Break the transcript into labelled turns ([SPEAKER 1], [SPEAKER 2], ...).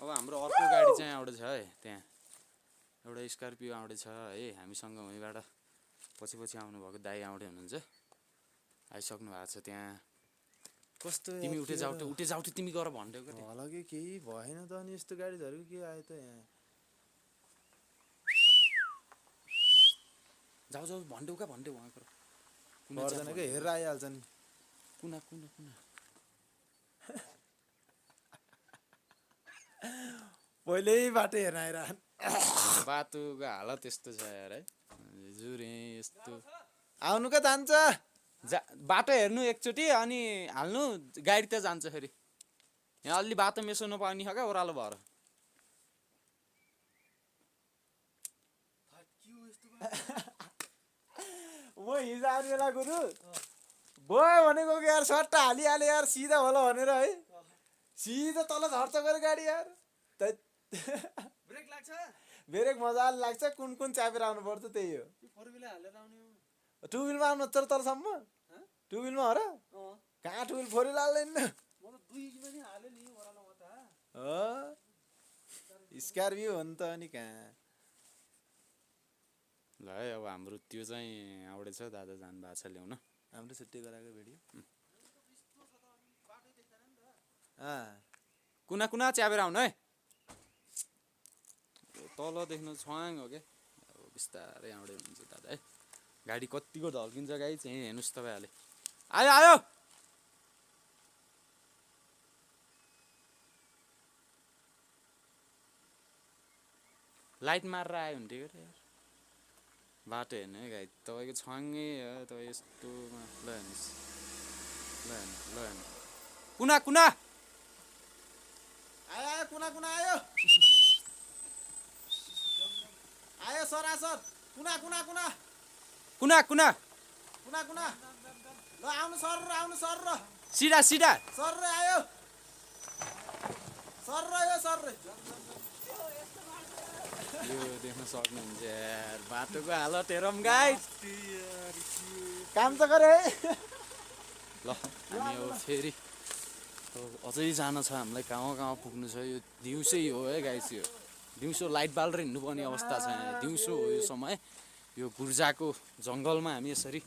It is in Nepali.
[SPEAKER 1] अब हाम्रो अर्को गाडी चाहिँ आउँदै छ है, त्यहाँ एउटा स्कर्पियो आउँदै छ है। हामीसँग वहीँबाट पछि पछि आउनुभएको दाइ आउँदै हुनुहुन्छ, आइसक्नु भएको छ त्यहाँ।
[SPEAKER 2] कस्तो
[SPEAKER 1] तिमी उठे जाऊ तिमी गर भन्देऊ के
[SPEAKER 2] होला कि केही भएन त अनि यस्तो गाडी धरेको के आयो त यहाँ
[SPEAKER 1] जाऊ जाऊ भन्देऊ का भन्देऊ उहाँ गर
[SPEAKER 2] पर्दैन के हेरेर आइहाल्छ नि
[SPEAKER 1] कुना कुना कुना
[SPEAKER 2] पहिल्यै बाटो हेर्न आइरहन
[SPEAKER 1] बाटोको हालत यस्तो छ यार है, जुरे यस्तो।
[SPEAKER 2] आउनु के जान्छ
[SPEAKER 1] बाटो हेर्नु एकचोटि अनि हाल्नु, गाडी त जान्छ फेरि। यहाँ अलि बाटो मेसो नपाउने हो क्या ओह्रालो भएर।
[SPEAKER 2] म हिजो आउने बेला गुरु भयो भनेको कि यार सट्टा हालिहाल्यो यार सिधा होला भनेर है, सिधा तल झर्छ गरे गाडी यार।
[SPEAKER 3] ब्रेक लाग्छ,
[SPEAKER 2] ब्रेक मजाले लाग्छ, कुन कुन चापेर आउनु पर्छ त्यही हो।
[SPEAKER 3] फोर व्हिलर हालेर आउने हो।
[SPEAKER 2] टु व्हिलमा आउनु तर तलसम्म टु व्हिलमा हो र कहाँ टु व्हिल फोर व्हिल हाल्दैन
[SPEAKER 3] म त दुई पनि हाले नि ओरालोमा त
[SPEAKER 2] हो स्कर्पियो हो नि त अनि कहाँ।
[SPEAKER 1] ल है अब हाम्रो त्यो चाहिँ आउँदैछ, दादा जानु भएको छ ल्याउन।
[SPEAKER 2] हाम्रो छुट्टी गराएको भिडियो
[SPEAKER 1] कुना कुना च्यापेर आउनु है, तल देख्न छ्वाङ हो क्या। अब बिस्तारै आउँदै हुन्छ दादा है। गाडी कतिको ढल्किन्छ गाडी चाहिँ हेर्नुहोस् तपाईँहरूले। आयो आयो लाइट मारेर आयो हुन्थ्यो क्या यार, बाटो हेर्नु है गाडी तपाईँको छ्वाङ्गै हो तपाईँ यस्तोमा। ल हेर्नुहोस् ल हेर्नु ल हेर्नु कुना कुना
[SPEAKER 2] आयो आयो कुना कुना आयो आयो सरासर कुना कुना कुना
[SPEAKER 1] कुना कुना
[SPEAKER 2] कुना कुना ल आउनु सर र
[SPEAKER 1] सिधा सिधा
[SPEAKER 2] सर रे आयो सर र यो सर रे
[SPEAKER 1] यो देख्न सक्नुहुन्छ यार बाटोको हालत हेरौँ गाइस।
[SPEAKER 2] काम त गरे है।
[SPEAKER 1] ल हामी अब फेरि अझै जान छ हामीलाई, कहाँ कहाँ पुग्नु छ। यो दिउँसै हो है गाइस, यो दिउँसो लाइट बालेर हिँड्नुपर्ने अवस्था छ यहाँ। दिउँसो हो यो समय, यो गुर्जाको जङ्गलमा हामी यसरी